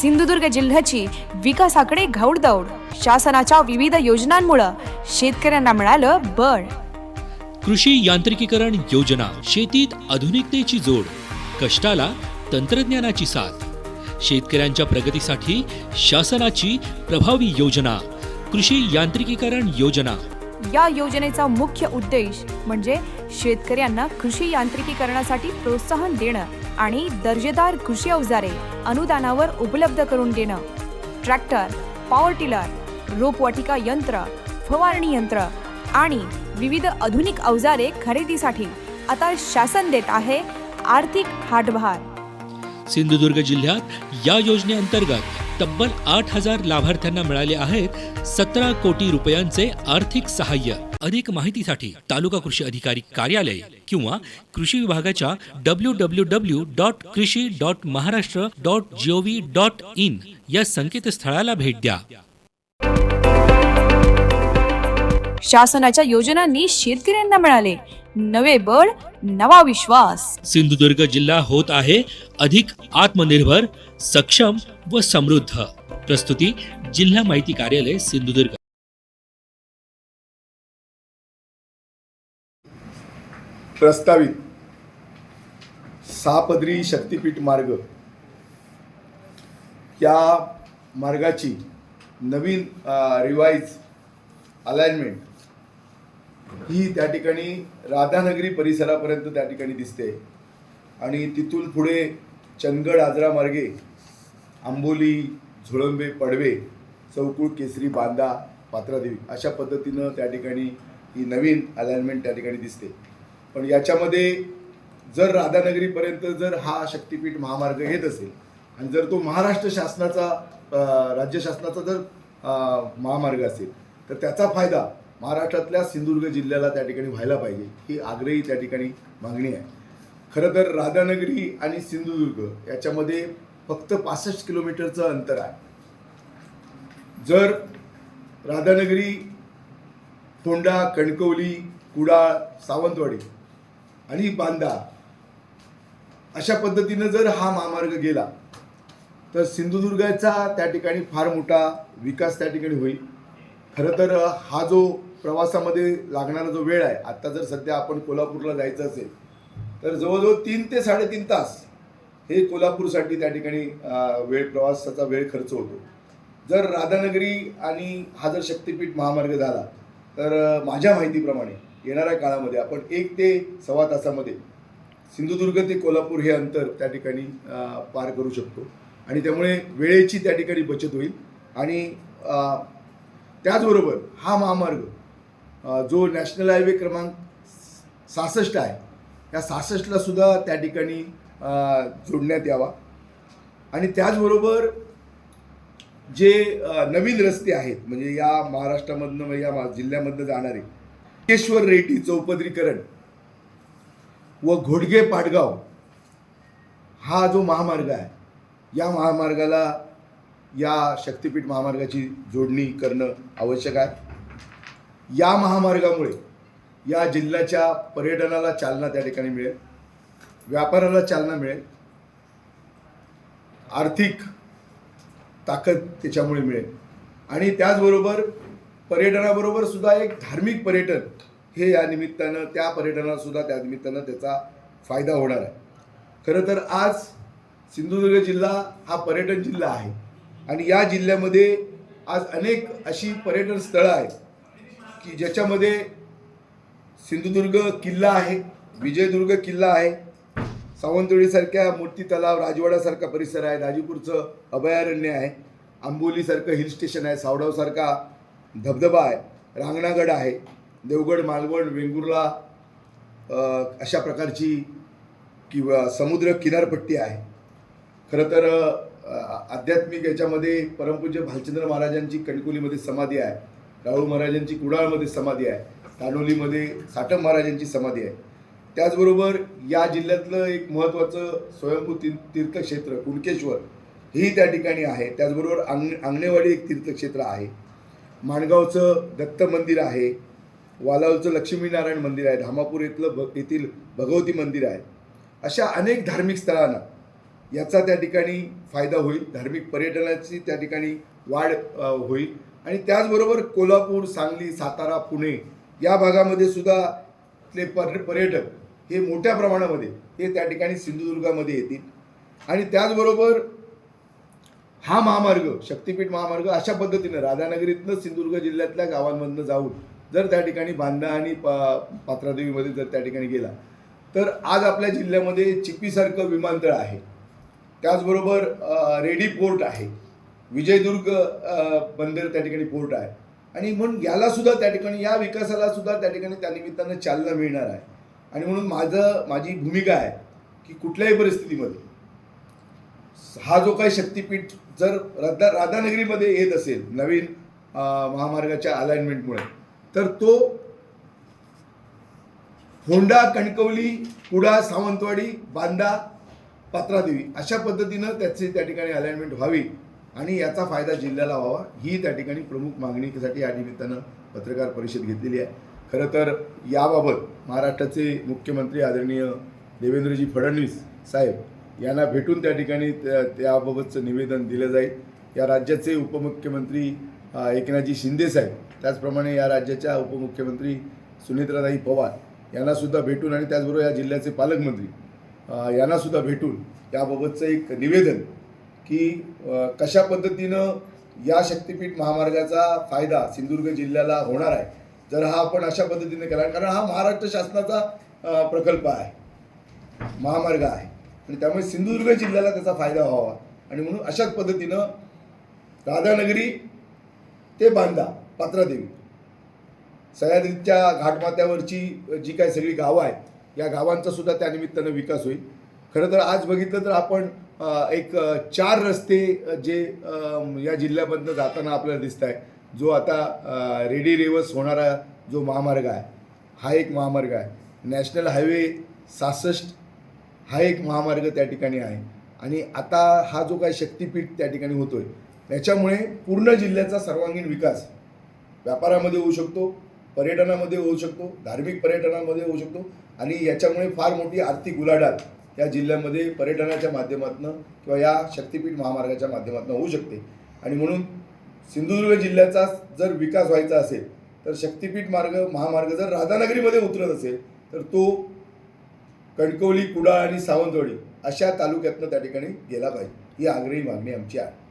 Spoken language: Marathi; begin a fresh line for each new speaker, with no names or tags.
सिंधुदुर्ग जिल्ह्याची विकासाकडे घौडदौड. शासनाच्या विविध योजनांमुळे शेतकऱ्यांना मिळालं बळ.
कृषी यांत्रिकीकरण योजना, शेतीत आधुनिकतेची जोड, कष्टाला तंत्रज्ञानाची साथ. शेतकऱ्यांच्या प्रगतीसाठी शासनाची प्रभावी योजना कृषी यांत्रिकीकरण योजना.
या योजनेचा मुख्य उद्देश म्हणजे शेतकऱ्यांना कृषी यांत्रिकीकरणासाठी प्रोत्साहन देणं आणि दर्जेदार कृषी अवजारे अनुदानावर उपलब्ध करून देणं. ट्रॅक्टर, पॉवर टिलर, रोपवाटिका यंत्र, फवारणी यंत्र आणि विविध आधुनिक अवजारे खरेदीसाठी आता शासन देत आहे आर्थिक हातभार.
सिंधुदुर्ग जिल्ह्यात या योजनेअंतर्गत तब्बल 8,000 लाभार्थ्यांना मिळाले आहेत 17 कोटी रुपयांचे आर्थिक सहाय्य. अधिक माहितीसाठी तालुका कृषी अधिकारी कार्यालय किंवा कृषी विभागाच्या www.krishi.maharashtra.gov.in या संकेतस्थळाला भेट द्या.
शासनाच्या योजनांनी शेतकऱ्यांना मिळाले नवे बळ, नवा विश्वास.
सिंधुदुर्ग जिल्हा होत आहे अधिक आत्मनिर्भर, सक्षम व समृद्ध. प्रस्तुती जिल्हा माहिती कार्यालय सिंधुदुर्ग.
प्रस्तावित 6 पदरी शक्तीपीठ मार्ग या मार्गाची नवीन रिवाइज अलाइनमेंट ही त्या ठिकाणी राधानगरी परिसरापर्यंत त्या ठिकाणी दिसते आणि तिथून पुढे चंदगड आजरा मार्गे आंबोली, झुळंबे, पडवे, चौकुळ, केसरी, बांदा, पात्रादेवी अशा पद्धतीनं त्या ठिकाणी ही नवीन अलाइनमेंट त्या ठिकाणी दिसते. पण याच्यामध्ये जर राधानगरीपर्यंत जर हा शक्तीपीठ महामार्ग येत असेल आणि जर तो महाराष्ट्र शासनाचा राज्य शासनाचा जर महामार्ग असेल तर त्याचा फायदा महाराष्ट्रातल्या सिंधुदुर्ग जिल्ह्याला त्या ठिकाणी व्हायला पाहिजे ही आग्रही त्या ठिकाणी मागणी आहे. खरं तर राधानगरी आणि सिंधुदुर्ग याच्यामध्ये फक्त 65 किलोमीटरचं अंतर आहे. जर राधानगरी, फोंडा, कणकवली, कुडाळ, सावंतवाडी आणि बांदा अशा पद्धतीनं जर हा महामार्ग गेला तर सिंधुदुर्गाचा त्या ठिकाणी फार मोठा विकास त्या ठिकाणी होईल. खरं तर हा जो प्रवासामध्ये लागणारा जो वेळ आहे, आत्ता जर सध्या आपण कोल्हापूरला जायचं असेल तर जवळजवळ 3 ते 3.5 तास हे कोल्हापूरसाठी त्या ठिकाणी प्रवासाचा वेळ खर्च होतो. जर राधानगरी आणि हा जर शक्तीपीठ महामार्ग झाला तर माझ्या माहितीप्रमाणे येणाऱ्या काळामध्ये आपण 1 ते सव्वा तासामध्ये सिंधुदुर्ग ते कोल्हापूर हे अंतर त्या ठिकाणी पार करू शकतो आणि त्यामुळे वेळेची त्या ठिकाणी बचत होईल. आणि त्याचबरोबर हा महामार्ग जो नॅशनल हायवे क्रमांक 66 आहे त्या 66ला सुद्धा त्या ठिकाणी जोडण्यात यावा. आणि त्याचबरोबर जे नवीन रस्ते आहेत म्हणजे या महाराष्ट्रामधनं या जिल्ह्यामधनं जाणारे केश्वर रेटी चौपदरीकरण व घोडगे पाटगाव हा जो महामार्ग आहे या महामार्गाला या शक्तीपीठ महामार्गाची जोडणी करणं आवश्यक आहे. या महामार्गामुळे या जिल्ह्याच्या पर्यटनाला चालना त्या ठिकाणी मिळेल, व्यापाराला चालना मिळेल, आर्थिक ताकद त्याच्यामुळे मिळेल आणि त्याचबरोबर पर्यटनाबरोबर सुद्धा एक धार्मिक पर्यटन हे या निमित्तानं त्या पर्यटनाला सुद्धा त्या निमित्तानं त्याचा फायदा होणार आहे. खरं तर आज सिंधुदुर्ग जिल्हा हा पर्यटन जिल्हा आहे आणि या जिल्ह्यामध्ये आज अनेक अशी पर्यटन स्थळं आहेत की ज्याच्यामध्ये सिंधुदुर्ग किल्ला आहे, विजयदुर्ग किल्ला आहे, सावंतवाडीसारख्या मोठी तलाव, राजवाड्यासारखा परिसर आहे, दाजीपूरचं अभयारण्य आहे, आंबोलीसारखं हिल स्टेशन आहे, सावडावसारखा धबधबा आहे, रांगणागड आहे, देवगड, मालवण, वेंगुर्ला अशा प्रकारची किंवा समुद्र किनारपट्टी आहे. खरं तर आध्यात्मिक याच्यामध्ये परमपूज्य भालचंद्र महाराजांची कणकवलीमध्ये समाधी आहे, राहुल महाराजांची कुडाळमध्ये समाधी आहे, ताडोलीमध्ये साटम महाराजांची समाधी आहे. त्याचबरोबर या जिल्ह्यातलं एक महत्त्वाचं स्वयंभू तीर्थक्षेत्र कुणकेश्वर ही त्या ठिकाणी आहे. त्याचबरोबर आंगणेवाडी एक तीर्थक्षेत्र आहे, माणगावचं दत्त मंदिर आहे, वालावचं लक्ष्मीनारायण मंदिर आहे, धामापूर येथील भगवती मंदिर आहे. अशा अनेक धार्मिक स्थळांना याचा त्या ठिकाणी फायदा होईल. धार्मिक पर्यटनाची त्या ठिकाणी वाढ होईल आणि त्याचबरोबर कोल्हापूर, सांगली, सातारा, पुणे या भागामध्ये सुद्धा ते पर्यटक हे मोठ्या प्रमाणामध्ये हे त्या ठिकाणी सिंधुदुर्गामध्ये येतील. आणि त्याचबरोबर हा महामार्ग, शक्तिपीठ महामार्ग अशा पद्धतीनं राधानगरीतनं सिंधुदुर्ग जिल्ह्यातल्या गावांमधनं जाऊन जर त्या ठिकाणी बांदा आणि पात्रादेवीमध्ये जर त्या ठिकाणी गेला तर आज आपल्या जिल्ह्यामध्ये चिपीसारखं विमानतळ आहे. त्याचबरोबर रेडी पोर्ट आहे, विजयदुर्ग बंदर त्या ठिकाणी पोर्ट आहे आणि म्हणून यालासुद्धा त्या ठिकाणी या विकासालासुद्धा त्या ठिकाणी त्यानिमित्तानं चालना मिळणार आहे. आणि म्हणून माझी भूमिका आहे की कुठल्याही परिस्थितीमध्ये हा जो काही शक्तिपीठ जर राधानगरीमध्ये येत असेल नवीन महामार्गाच्या अलाइनमेंटमुळे तर तो होंडा, कणकवली, कुडा, सावंतवाडी, बांदा, पात्रादेवी अशा पद्धतीनं त्याची त्या ठिकाणी अलाइनमेंट व्हावी आणि याचा फायदा जिल्ह्याला व्हावा ही त्या ठिकाणी प्रमुख मागणीसाठी या निमित्तानं पत्रकार परिषद घेतलेली आहे. खरं तर याबाबत महाराष्ट्राचे मुख्यमंत्री आदरणीय देवेंद्रजी फडणवीस साहेब यांना भेटून त्या ठिकाणी त्याबाबतचं निवेदन दिलं जाईल. या राज्याचे उपमुख्यमंत्री एकनाथजी शिंदे साहेब, त्याचप्रमाणे या राज्याच्या उपमुख्यमंत्री सुनेत्राताई पवार यांनासुद्धा भेटून आणि त्याचबरोबर या जिल्ह्याचे पालकमंत्री यांनासुद्धा भेटून याबाबतचं एक निवेदन की कशा पद्धतीनं या शक्तिपीठ महामार्गाचा फायदा सिंधुदुर्ग जिल्ह्याला होणार आहे जर हा आपण अशा पद्धतीने केला. कारण हा महाराष्ट्र शासनाचा प्रकल्प आहे, महामार्ग आहे आणि त्यामुळे सिंधुदुर्ग जिल्ह्याला त्याचा फायदा व्हावा आणि म्हणून अशाच पद्धतीनं राधानगरी ते बांदा, पात्रादेवी सह्याद्रीच्या घाटमाथ्यावरची जी काही सगळी गावं आहेत या गावांचा सुद्धा त्यानिमित्तानं विकास होईल. खरं तर आज बघितलं तर आपण एक 4 रस्ते जे या जिल्ह्यामधनं जाताना आपल्याला दिसत आहे. जो आता रेडी रेवस होणारा जो महामार्ग आहे हा एक महामार्ग आहे. नॅशनल हायवे 66 हा एक महामार्ग त्या ठिकाणी आहे आणि आता हा जो काही शक्तिपीठ त्या ठिकाणी होतो आहे त्याच्यामुळे पूर्ण जिल्ह्याचा सर्वांगीण विकास व्यापारामध्ये होऊ शकतो, पर्यटनामध्ये होऊ शकतो, धार्मिक पर्यटनामध्ये होऊ शकतो आणि याच्यामुळे फार मोठी आर्थिक उलाढाल या जिल्ह्यामध्ये पर्यटनाच्या माध्यमातून किंवा या शक्तिपीठ महामार्गाच्या माध्यमातून होऊ शकते. आणि म्हणून सिंधुदुर्ग जिल्ह्याचा जर विकास व्हायचा असेल तर शक्तिपीठ महामार्ग जर राधानगरीमध्ये उतरत असेल तर तो कणकवली, कुडाळ आणि सावंतवाडी अशा तालुक्यातनं त्या ठिकाणी गेला पाहिजे ही आग्रही मागणी आमची आहे.